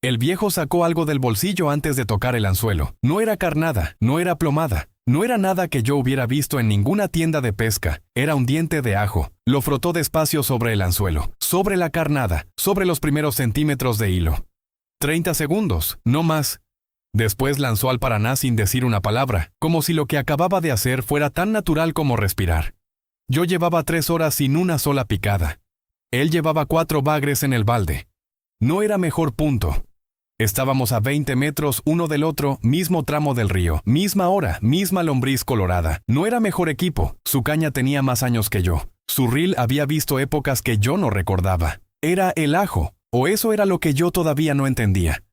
El viejo sacó algo del bolsillo antes de tocar el anzuelo. No era carnada, no era plomada, no era nada que yo hubiera visto en ninguna tienda de pesca. Era un diente de ajo. Lo frotó despacio sobre el anzuelo, sobre la carnada, sobre los primeros centímetros de hilo. 30 segundos, no más. Después lanzó al Paraná sin decir una palabra, como si lo que acababa de hacer fuera tan natural como respirar. Yo llevaba 3 horas sin una sola picada. Él llevaba 4 bagres en el balde. No era mejor punto. Estábamos a 20 metros uno del otro, mismo tramo del río, misma hora, misma lombriz colorada. No era mejor equipo. Su caña tenía más años que yo. Su reel había visto épocas que yo no recordaba. Era el ajo, o eso era lo que yo todavía no entendía.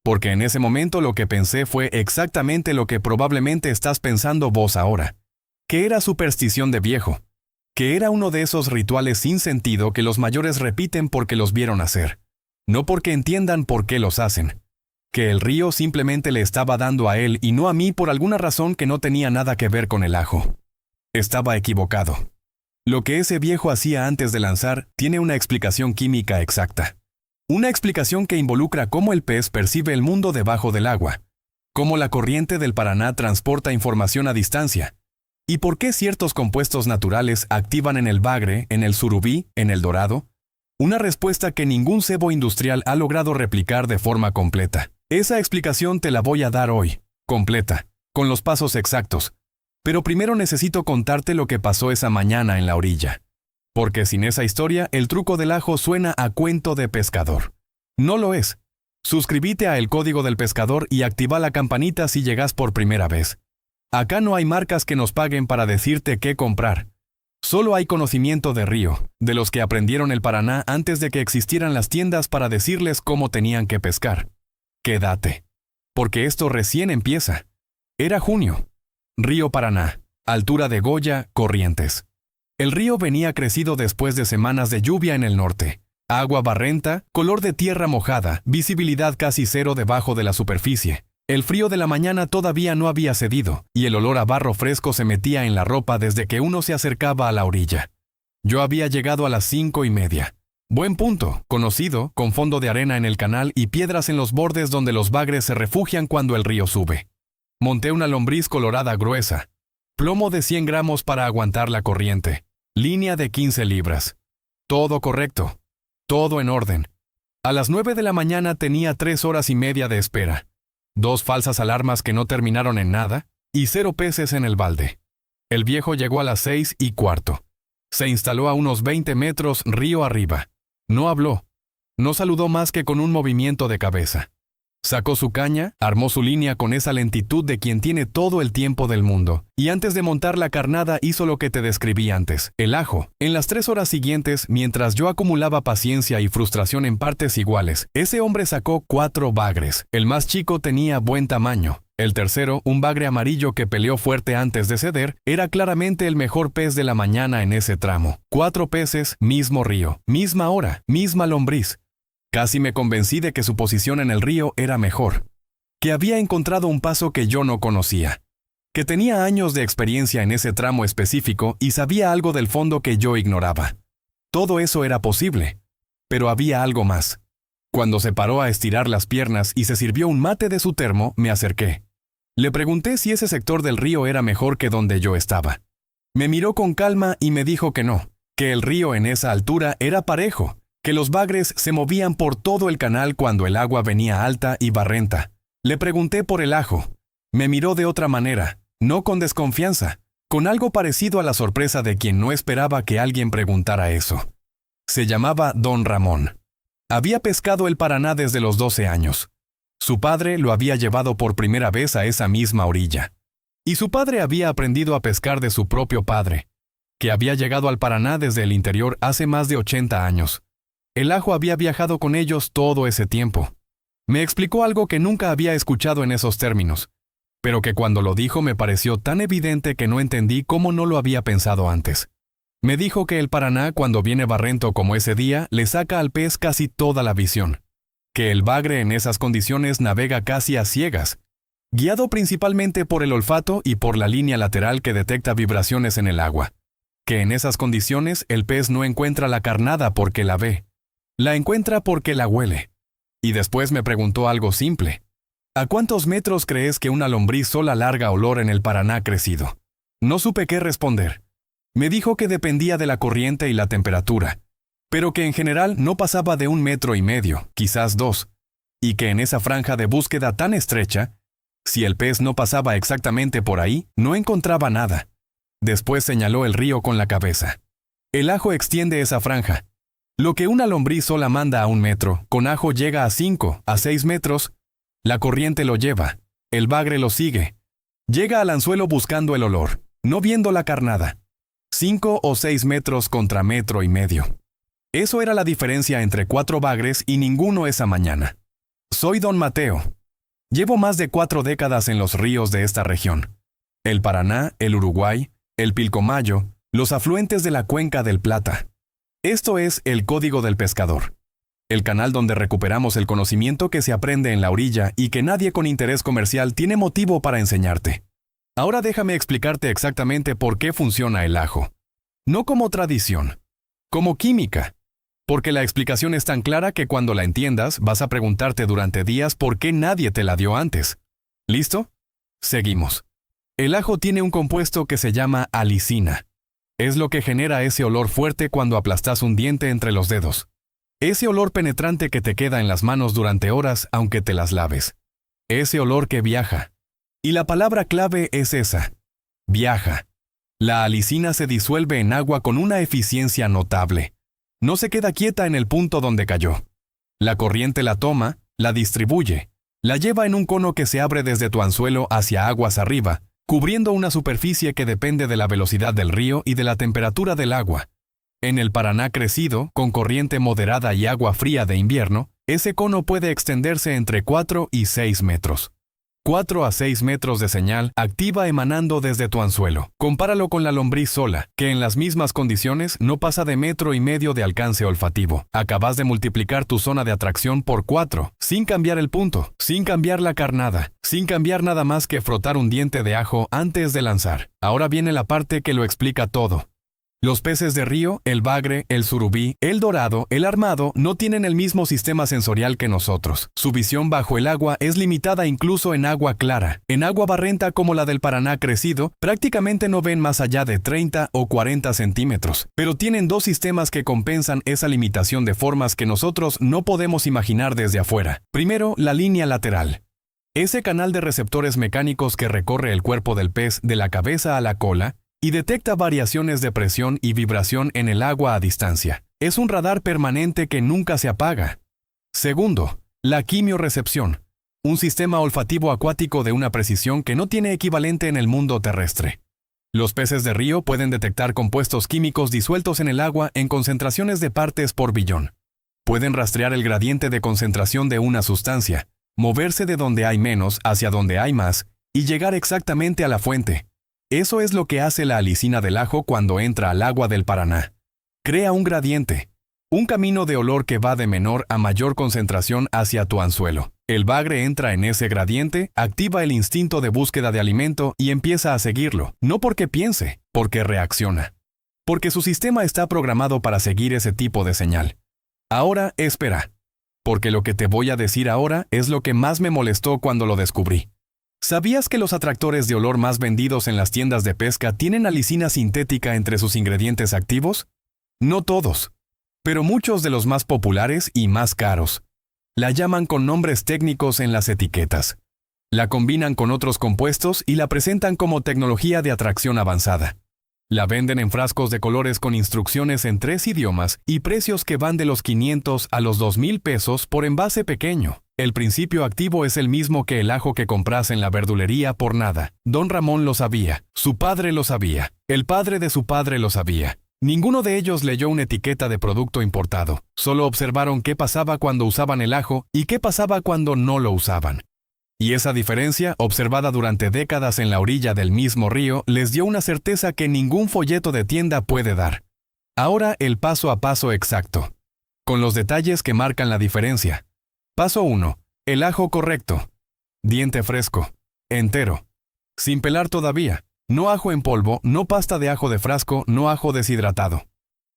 Porque en ese momento lo que pensé fue exactamente lo que probablemente estás pensando vos ahora. Que era superstición de viejo. Que era uno de esos rituales sin sentido que los mayores repiten porque los vieron hacer. No porque entiendan por qué los hacen. Que el río simplemente le estaba dando a él y no a mí por alguna razón que no tenía nada que ver con el ajo. Estaba equivocado. Lo que ese viejo hacía antes de lanzar tiene una explicación química exacta. Una explicación que involucra cómo el pez percibe el mundo debajo del agua, cómo la corriente del Paraná transporta información a distancia, y por qué ciertos compuestos naturales activan en el bagre, en el surubí, en el dorado. Una respuesta que ningún cebo industrial ha logrado replicar de forma completa. Esa explicación te la voy a dar hoy, completa, con los pasos exactos. Pero primero necesito contarte lo que pasó esa mañana en la orilla. Porque sin esa historia, el truco del ajo suena a cuento de pescador. No lo es. Suscríbete a El Código del Pescador y activa la campanita si llegas por primera vez. Acá no hay marcas que nos paguen para decirte qué comprar. Solo hay conocimiento de río, de los que aprendieron el Paraná antes de que existieran las tiendas para decirles cómo tenían que pescar. Quédate. Porque esto recién empieza. Era junio. Río Paraná. Altura de Goya, Corrientes. El río venía crecido después de semanas de lluvia en el norte. Agua barrenta, color de tierra mojada, visibilidad casi cero debajo de la superficie. El frío de la mañana todavía no había cedido, y el olor a barro fresco se metía en la ropa desde que uno se acercaba a la orilla. Yo había llegado a las 5:30. Buen punto, conocido, con fondo de arena en el canal y piedras en los bordes donde los bagres se refugian cuando el río sube. Monté una lombriz colorada gruesa. Plomo de 100 gramos para aguantar la corriente. Línea de 15 libras. Todo correcto. Todo en orden. A las 9 de la mañana tenía 3 horas y media de espera. 2 falsas alarmas que no terminaron en nada, y 0 peces en el balde. El viejo llegó a las 6:15. Se instaló a unos 20 metros río arriba. No habló. No saludó más que con un movimiento de cabeza. Sacó su caña, armó su línea con esa lentitud de quien tiene todo el tiempo del mundo, y antes de montar la carnada hizo lo que te describí antes, el ajo. En las 3 horas siguientes, mientras yo acumulaba paciencia y frustración en partes iguales, ese hombre sacó 4 bagres. El más chico tenía buen tamaño. El tercero, un bagre amarillo que peleó fuerte antes de ceder, era claramente el mejor pez de la mañana en ese tramo. 4 peces, mismo río, misma hora, misma lombriz. Casi me convencí de que su posición en el río era mejor, que había encontrado un paso que yo no conocía, que tenía años de experiencia en ese tramo específico y sabía algo del fondo que yo ignoraba. Todo eso era posible, pero había algo más. Cuando se paró a estirar las piernas y se sirvió un mate de su termo, me acerqué. Le pregunté si ese sector del río era mejor que donde yo estaba. Me miró con calma y me dijo que no, que el río en esa altura era parejo, que los bagres se movían por todo el canal cuando el agua venía alta y barrenta. Le pregunté por el ajo. Me miró de otra manera, no con desconfianza, con algo parecido a la sorpresa de quien no esperaba que alguien preguntara eso. Se llamaba Don Ramón. Había pescado el Paraná desde los 12 años. Su padre lo había llevado por primera vez a esa misma orilla. Y su padre había aprendido a pescar de su propio padre, que había llegado al Paraná desde el interior hace más de 80 años. El ajo había viajado con ellos todo ese tiempo. Me explicó algo que nunca había escuchado en esos términos, pero que cuando lo dijo me pareció tan evidente que no entendí cómo no lo había pensado antes. Me dijo que el Paraná, cuando viene barrento como ese día, le saca al pez casi toda la visión. Que el bagre en esas condiciones navega casi a ciegas, guiado principalmente por el olfato y por la línea lateral que detecta vibraciones en el agua. Que en esas condiciones el pez no encuentra la carnada porque la ve. La encuentra porque la huele. Y después me preguntó algo simple. ¿A cuántos metros crees que una lombriz sola larga olor en el Paraná crecido? No supe qué responder. Me dijo que dependía de la corriente y la temperatura, pero que en general no pasaba de 1,5 metros, quizás 2, y que en esa franja de búsqueda tan estrecha, si el pez no pasaba exactamente por ahí, no encontraba nada. Después señaló el río con la cabeza. El ajo extiende esa franja. Lo que una lombriz sola manda a 1 metro, con ajo llega a 5, a 6 metros. La corriente lo lleva, el bagre lo sigue. Llega al anzuelo buscando el olor, no viendo la carnada. 5 o 6 metros contra 1,5 metros. Eso era la diferencia entre 4 bagres y ninguno esa mañana. Soy Don Mateo. Llevo más de 4 décadas en los ríos de esta región. El Paraná, el Uruguay, el Pilcomayo, los afluentes de la Cuenca del Plata. Esto es el Código del Pescador. El canal donde recuperamos el conocimiento que se aprende en la orilla y que nadie con interés comercial tiene motivo para enseñarte. Ahora déjame explicarte exactamente por qué funciona el ajo. No como tradición, como química. Porque la explicación es tan clara que cuando la entiendas vas a preguntarte durante días por qué nadie te la dio antes. ¿Listo? Seguimos. El ajo tiene un compuesto que se llama alicina. Es lo que genera ese olor fuerte cuando aplastas un diente entre los dedos. Ese olor penetrante que te queda en las manos durante horas aunque te las laves. Ese olor que viaja. Y la palabra clave es esa. Viaja. La alicina se disuelve en agua con una eficiencia notable. No se queda quieta en el punto donde cayó. La corriente la toma, la distribuye, la lleva en un cono que se abre desde tu anzuelo hacia aguas arriba, cubriendo una superficie que depende de la velocidad del río y de la temperatura del agua. En el Paraná crecido, con corriente moderada y agua fría de invierno, ese cono puede extenderse entre 4 y 6 metros. 4 a 6 metros de señal activa emanando desde tu anzuelo. Compáralo con la lombriz sola, que en las mismas condiciones no pasa de 1,5 metros de alcance olfativo. Acabas de multiplicar tu zona de atracción por 4, sin cambiar el punto, sin cambiar la carnada, sin cambiar nada más que frotar un diente de ajo antes de lanzar. Ahora viene la parte que lo explica todo. Los peces de río, el bagre, el surubí, el dorado, el armado, no tienen el mismo sistema sensorial que nosotros. Su visión bajo el agua es limitada incluso en agua clara. En agua barrenta como la del Paraná crecido, prácticamente no ven más allá de 30 o 40 centímetros. Pero tienen 2 sistemas que compensan esa limitación de formas que nosotros no podemos imaginar desde afuera. Primero, la línea lateral. Ese canal de receptores mecánicos que recorre el cuerpo del pez de la cabeza a la cola, y detecta variaciones de presión y vibración en el agua a distancia. Es un radar permanente que nunca se apaga. Segundo, la quimiorrecepción, un sistema olfativo acuático de una precisión que no tiene equivalente en el mundo terrestre. Los peces de río pueden detectar compuestos químicos disueltos en el agua en concentraciones de partes por billón. Pueden rastrear el gradiente de concentración de una sustancia, moverse de donde hay menos hacia donde hay más y llegar exactamente a la fuente. Eso es lo que hace la alicina del ajo cuando entra al agua del Paraná. Crea un gradiente, un camino de olor que va de menor a mayor concentración hacia tu anzuelo. El bagre entra en ese gradiente, activa el instinto de búsqueda de alimento y empieza a seguirlo, no porque piense, porque reacciona. Porque su sistema está programado para seguir ese tipo de señal. Ahora espera, porque lo que te voy a decir ahora es lo que más me molestó cuando lo descubrí. ¿Sabías que los atractores de olor más vendidos en las tiendas de pesca tienen alicina sintética entre sus ingredientes activos? No todos, pero muchos de los más populares y más caros. La llaman con nombres técnicos en las etiquetas. La combinan con otros compuestos y la presentan como tecnología de atracción avanzada. La venden en frascos de colores con instrucciones en 3 idiomas y precios que van de los 500 a los 2,000 pesos por envase pequeño. El principio activo es el mismo que el ajo que compras en la verdulería por nada. Don Ramón lo sabía, su padre lo sabía, el padre de su padre lo sabía. Ninguno de ellos leyó una etiqueta de producto importado. Solo observaron qué pasaba cuando usaban el ajo y qué pasaba cuando no lo usaban. Y esa diferencia, observada durante décadas en la orilla del mismo río, les dio una certeza que ningún folleto de tienda puede dar. Ahora el paso a paso exacto, con los detalles que marcan la diferencia. Paso 1. El ajo correcto. Diente fresco. Entero. Sin pelar todavía. No ajo en polvo, no pasta de ajo de frasco, no ajo deshidratado.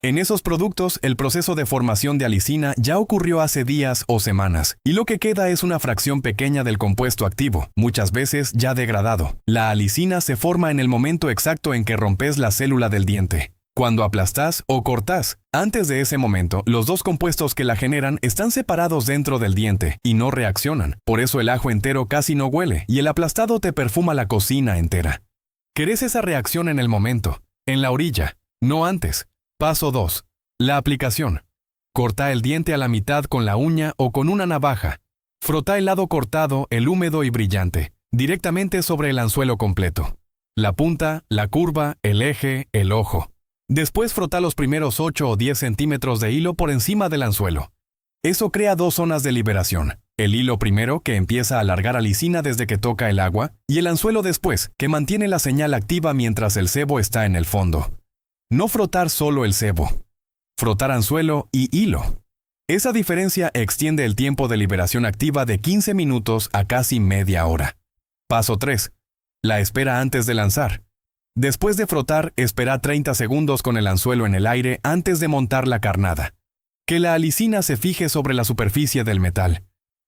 En esos productos, el proceso de formación de alicina ya ocurrió hace días o semanas, y lo que queda es una fracción pequeña del compuesto activo, muchas veces ya degradado. La alicina se forma en el momento exacto en que rompes la célula del diente. Cuando aplastás o cortás, antes de ese momento, los dos compuestos que la generan están separados dentro del diente y no reaccionan. Por eso el ajo entero casi no huele y el aplastado te perfuma la cocina entera. ¿Querés esa reacción en el momento? En la orilla, no antes. Paso 2. La aplicación. Corta el diente a la mitad con la uña o con una navaja. Frota el lado cortado, el húmedo y brillante, directamente sobre el anzuelo completo. La punta, la curva, el eje, el ojo. Después frota los primeros 8 o 10 centímetros de hilo por encima del anzuelo. Eso crea dos zonas de liberación. El hilo primero, que empieza a alargar alicina desde que toca el agua, y el anzuelo después, que mantiene la señal activa mientras el sebo está en el fondo. No frotar solo el sebo. Frotar anzuelo y hilo. Esa diferencia extiende el tiempo de liberación activa de 15 minutos a casi media hora. Paso 3. La espera antes de lanzar. Después de frotar, espera 30 segundos con el anzuelo en el aire antes de montar la carnada. Que la alicina se fije sobre la superficie del metal.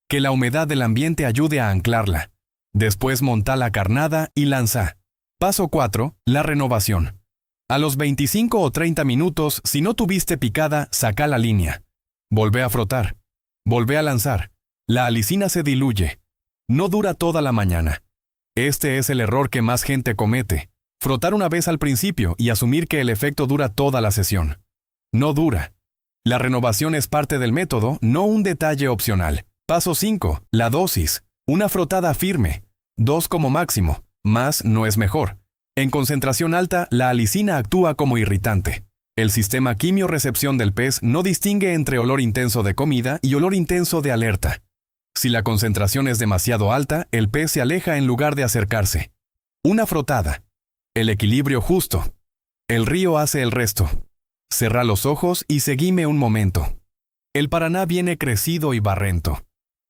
Que la humedad del ambiente ayude a anclarla. Después monta la carnada y lanza. Paso 4. La renovación. A los 25 o 30 minutos, si no tuviste picada, saca la línea. Volvé a frotar. Volvé a lanzar. La alicina se diluye. No dura toda la mañana. Este es el error que más gente comete. Frotar una vez al principio y asumir que el efecto dura toda la sesión. No dura. La renovación es parte del método, no un detalle opcional. Paso 5. La dosis. Una frotada firme. 2 como máximo. Más no es mejor. En concentración alta, la alicina actúa como irritante. El sistema quimio-recepción del pez no distingue entre olor intenso de comida y olor intenso de alerta. Si la concentración es demasiado alta, el pez se aleja en lugar de acercarse. Una frotada. El equilibrio justo. El río hace el resto. Cerrá los ojos y seguime un momento. El Paraná viene crecido y barrento.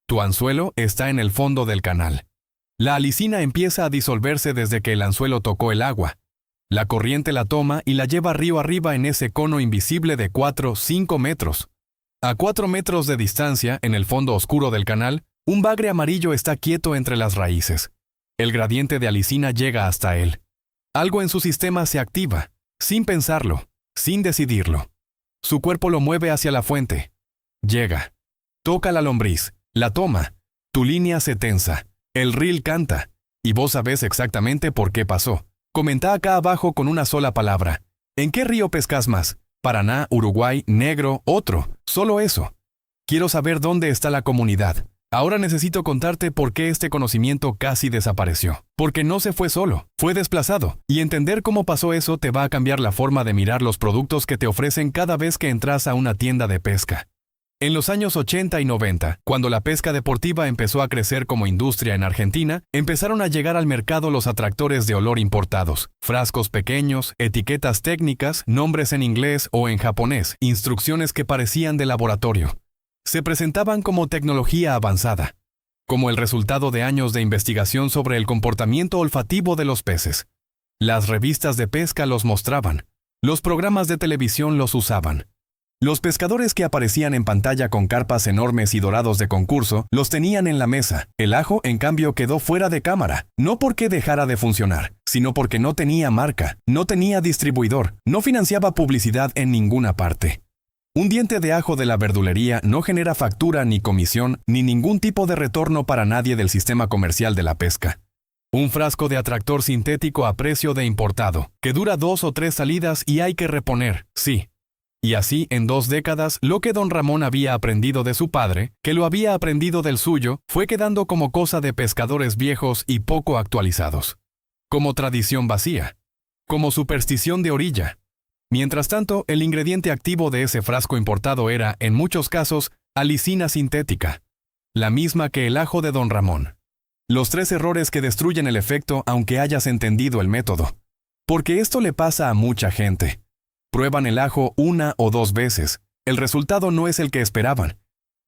Tu anzuelo está en el fondo del canal. La alicina empieza a disolverse desde que el anzuelo tocó el agua. La corriente la toma y la lleva río arriba en ese cono invisible de 4-5 metros. A 4 metros de distancia, en el fondo oscuro del canal, un bagre amarillo está quieto entre las raíces. El gradiente de alicina llega hasta él. Algo en su sistema se activa, sin pensarlo, sin decidirlo. Su cuerpo lo mueve hacia la fuente. Llega. Toca la lombriz, la toma. Tu línea se tensa. El reel canta, y vos sabés exactamente por qué pasó. Comenta acá abajo con una sola palabra. ¿En qué río pescas más? Paraná, Uruguay, Negro, otro. Solo eso. Quiero saber dónde está la comunidad. Ahora necesito contarte por qué este conocimiento casi desapareció. Porque no se fue solo, fue desplazado. Y entender cómo pasó eso te va a cambiar la forma de mirar los productos que te ofrecen cada vez que entras a una tienda de pesca. En los años 80 y 90, cuando la pesca deportiva empezó a crecer como industria en Argentina, empezaron a llegar al mercado los atractores de olor importados. Frascos pequeños, etiquetas técnicas, nombres en inglés o en japonés, instrucciones que parecían de laboratorio. Se presentaban como tecnología avanzada, como el resultado de años de investigación sobre el comportamiento olfativo de los peces. Las revistas de pesca los mostraban, los programas de televisión los usaban. Los pescadores que aparecían en pantalla con carpas enormes y dorados de concurso los tenían en la mesa. El ajo, en cambio, quedó fuera de cámara, no porque dejara de funcionar, sino porque no tenía marca, no tenía distribuidor, no financiaba publicidad en ninguna parte. Un diente de ajo de la verdulería no genera factura ni comisión ni ningún tipo de retorno para nadie del sistema comercial de la pesca. Un frasco de atractor sintético a precio de importado, que dura 2 o 3 salidas y hay que reponer, sí. Y así, en 2 décadas, lo que don Ramón había aprendido de su padre, que lo había aprendido del suyo, fue quedando como cosa de pescadores viejos y poco actualizados. Como tradición vacía. Como superstición de orilla. Mientras tanto, el ingrediente activo de ese frasco importado era, en muchos casos, alicina sintética. La misma que el ajo de don Ramón. Los 3 errores que destruyen el efecto aunque hayas entendido el método. Porque esto le pasa a mucha gente. Prueban el ajo 1 o 2 veces. El resultado no es el que esperaban.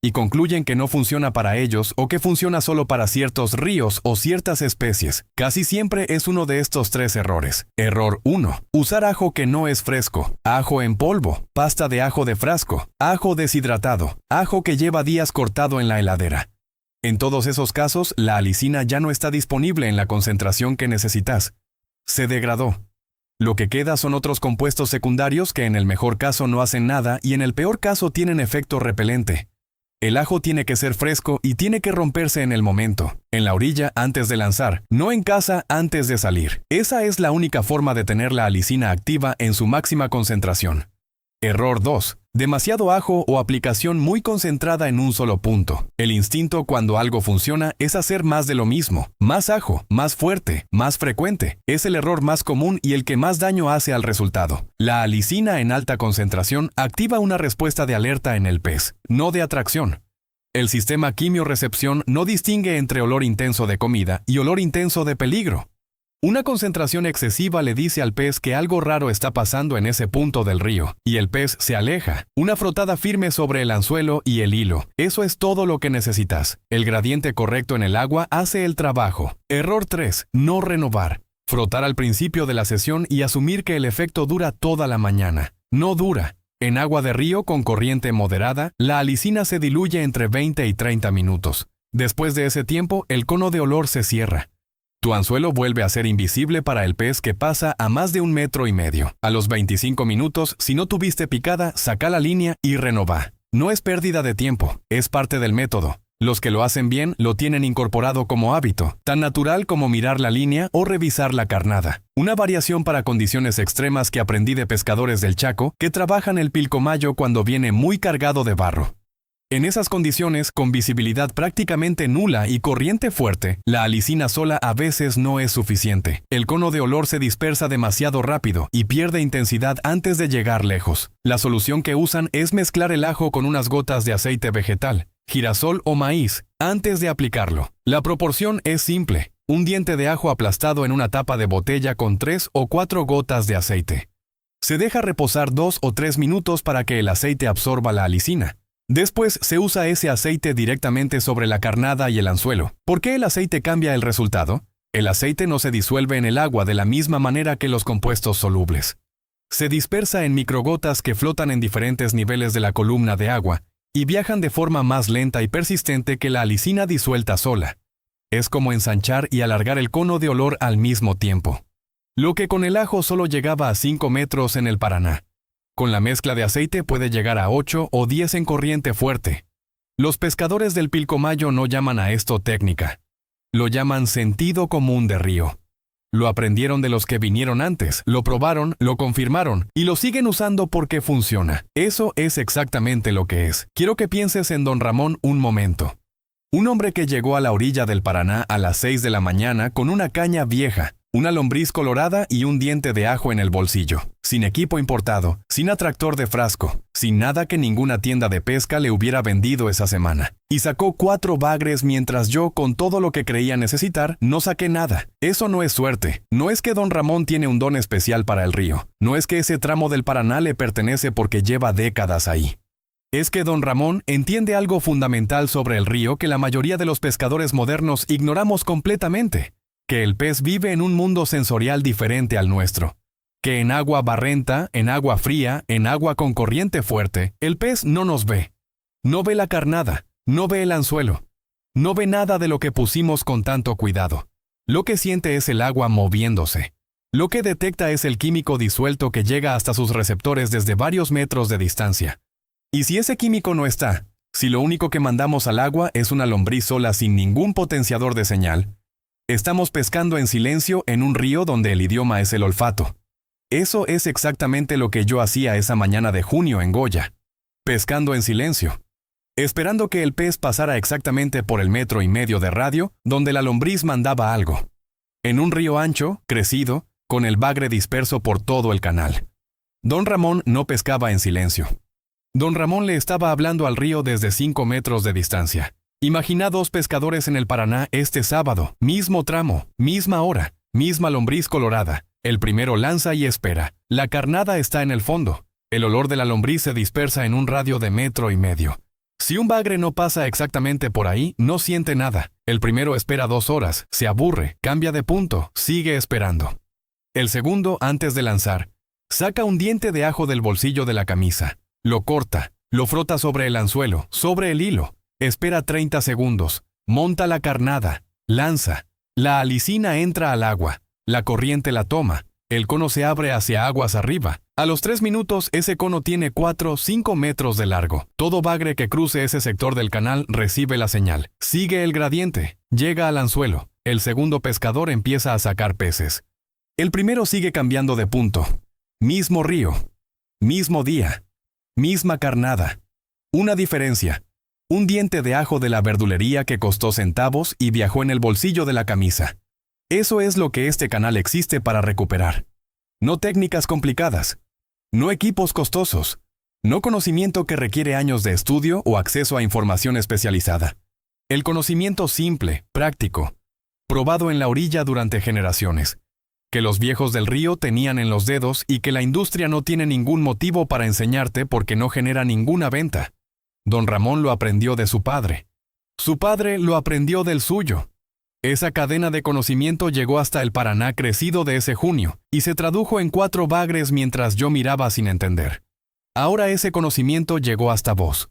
y concluyen que no funciona para ellos o que funciona solo para ciertos ríos o ciertas especies. Casi siempre es uno de estos tres errores. Error 1. Usar ajo que no es fresco, ajo en polvo, pasta de ajo de frasco, ajo deshidratado, ajo que lleva días cortado en la heladera. En todos esos casos, la alicina ya no está disponible en la concentración que necesitas. Se degradó. Lo que queda son otros compuestos secundarios que en el mejor caso no hacen nada y en el peor caso tienen efecto repelente. El ajo tiene que ser fresco y tiene que romperse en el momento, en la orilla antes de lanzar, no en casa antes de salir. Esa es la única forma de tener la alicina activa en su máxima concentración. Error 2. Demasiado ajo o aplicación muy concentrada en un solo punto. El instinto cuando algo funciona es hacer más de lo mismo. Más ajo, más fuerte, más frecuente. Es el error más común y el que más daño hace al resultado. La alicina en alta concentración activa una respuesta de alerta en el pez, no de atracción. El sistema quimiorrecepción no distingue entre olor intenso de comida y olor intenso de peligro. Una concentración excesiva le dice al pez que algo raro está pasando en ese punto del río, y el pez se aleja. Una frotada firme sobre el anzuelo y el hilo. Eso es todo lo que necesitas. El gradiente correcto en el agua hace el trabajo. Error 3. No renovar. Frotar al principio de la sesión y asumir que el efecto dura toda la mañana. No dura. En agua de río con corriente moderada, la alicina se diluye entre 20 y 30 minutos. Después de ese tiempo, el cono de olor se cierra. Tu anzuelo vuelve a ser invisible para el pez que pasa a más de 1,5 metros. A los 25 minutos, si no tuviste picada, saca la línea y renova. No es pérdida de tiempo, es parte del método. Los que lo hacen bien lo tienen incorporado como hábito, tan natural como mirar la línea o revisar la carnada. Una variación para condiciones extremas que aprendí de pescadores del Chaco que trabajan el pilcomayo cuando viene muy cargado de barro. En esas condiciones, con visibilidad prácticamente nula y corriente fuerte, la alicina sola a veces no es suficiente. El cono de olor se dispersa demasiado rápido y pierde intensidad antes de llegar lejos. La solución que usan es mezclar el ajo con unas gotas de aceite vegetal, girasol o maíz, antes de aplicarlo. La proporción es simple: un diente de ajo aplastado en una tapa de botella con 3 o 4 gotas de aceite. Se deja reposar 2 o 3 minutos para que el aceite absorba la alicina. Después se usa ese aceite directamente sobre la carnada y el anzuelo. ¿Por qué el aceite cambia el resultado? El aceite no se disuelve en el agua de la misma manera que los compuestos solubles. Se dispersa en microgotas que flotan en diferentes niveles de la columna de agua y viajan de forma más lenta y persistente que la alicina disuelta sola. Es como ensanchar y alargar el cono de olor al mismo tiempo. Lo que con el ajo solo llegaba a 5 metros en el Paraná. Con la mezcla de aceite puede llegar a 8 o 10 en corriente fuerte. Los pescadores del Pilcomayo no llaman a esto técnica. Lo llaman sentido común de río. Lo aprendieron de los que vinieron antes, lo probaron, lo confirmaron y lo siguen usando porque funciona. Eso es exactamente lo que es. Quiero que pienses en Don Ramón un momento. Un hombre que llegó a la orilla del Paraná a las 6 de la mañana con una caña vieja, una lombriz colorada y un diente de ajo en el bolsillo, sin equipo importado, sin atractor de frasco, sin nada que ninguna tienda de pesca le hubiera vendido esa semana. Y sacó 4 bagres mientras yo, con todo lo que creía necesitar, no saqué nada. Eso no es suerte. No es que Don Ramón tiene un don especial para el río. No es que ese tramo del Paraná le pertenece porque lleva décadas ahí. Es que Don Ramón entiende algo fundamental sobre el río que la mayoría de los pescadores modernos ignoramos completamente. Que el pez vive en un mundo sensorial diferente al nuestro. Que en agua barrenta, en agua fría, en agua con corriente fuerte, el pez no nos ve. No ve la carnada, no ve el anzuelo. No ve nada de lo que pusimos con tanto cuidado. Lo que siente es el agua moviéndose. Lo que detecta es el químico disuelto que llega hasta sus receptores desde varios metros de distancia. Y si ese químico no está, si lo único que mandamos al agua es una lombriz sola sin ningún potenciador de señal, estamos pescando en silencio en un río donde el idioma es el olfato. Eso es exactamente lo que yo hacía esa mañana de junio en Goya. Pescando en silencio. Esperando que el pez pasara exactamente por el 1,5 metros de radio donde la lombriz mandaba algo. En un río ancho, crecido, con el bagre disperso por todo el canal. Don Ramón no pescaba en silencio. Don Ramón le estaba hablando al río desde 5 metros de distancia. Imagina 2 pescadores en el Paraná este sábado, mismo tramo, misma hora, misma lombriz colorada. El primero lanza y espera. La carnada está en el fondo. El olor de la lombriz se dispersa en un radio de 1,5 metros. Si un bagre no pasa exactamente por ahí, no siente nada. El primero espera 2 horas, se aburre, cambia de punto, sigue esperando. El segundo, antes de lanzar, saca un diente de ajo del bolsillo de la camisa, lo corta, lo frota sobre el anzuelo, sobre el hilo, espera 30 segundos, monta la carnada, lanza. La alicina entra al agua, la corriente la toma, el cono se abre hacia aguas arriba. A los 3 minutos ese cono tiene 4-5 metros de largo. Todo bagre que cruce ese sector del canal recibe la señal. Sigue el gradiente, llega al anzuelo. El segundo pescador empieza a sacar peces. El primero sigue cambiando de punto. Mismo río, mismo día, misma carnada. Una diferencia. Un diente de ajo de la verdulería que costó centavos y viajó en el bolsillo de la camisa. Eso es lo que este canal existe para recuperar. No técnicas complicadas. No equipos costosos. No conocimiento que requiere años de estudio o acceso a información especializada. El conocimiento simple, práctico, probado en la orilla durante generaciones, que los viejos del río tenían en los dedos y que la industria no tiene ningún motivo para enseñarte porque no genera ninguna venta. Don Ramón lo aprendió de su padre. Su padre lo aprendió del suyo. Esa cadena de conocimiento llegó hasta el Paraná crecido de ese junio y se tradujo en 4 bagres mientras yo miraba sin entender. Ahora ese conocimiento llegó hasta vos.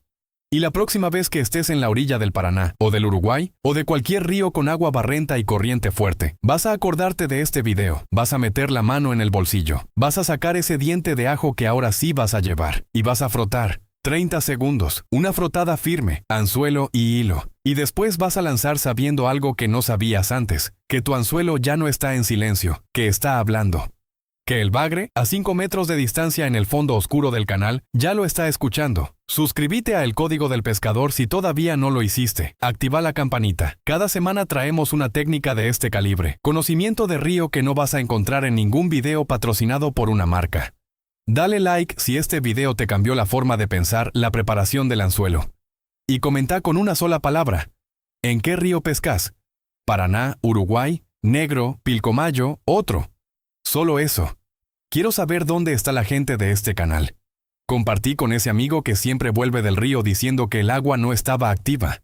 Y la próxima vez que estés en la orilla del Paraná, o del Uruguay, o de cualquier río con agua barrenta y corriente fuerte, vas a acordarte de este video, vas a meter la mano en el bolsillo, vas a sacar ese diente de ajo que ahora sí vas a llevar, y vas a frotar. 30 segundos, una frotada firme, anzuelo y hilo. Y después vas a lanzar sabiendo algo que no sabías antes, que tu anzuelo ya no está en silencio, que está hablando. Que el bagre, a 5 metros de distancia en el fondo oscuro del canal, ya lo está escuchando. Suscríbete a El Código del Pescador si todavía no lo hiciste. Activa la campanita. Cada semana traemos una técnica de este calibre. Conocimiento de río que no vas a encontrar en ningún video patrocinado por una marca. Dale like si este video te cambió la forma de pensar la preparación del anzuelo. Y comenta con una sola palabra. ¿En qué río pescas? Paraná, Uruguay, Negro, Pilcomayo, otro. Solo eso. Quiero saber dónde está la gente de este canal. Compartí con ese amigo que siempre vuelve del río diciendo que el agua no estaba activa.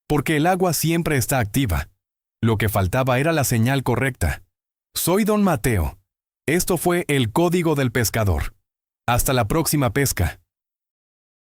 Porque el agua siempre está activa. Lo que faltaba era la señal correcta. Soy Don Mateo. Esto fue El Código del Pescador. Hasta la próxima pesca.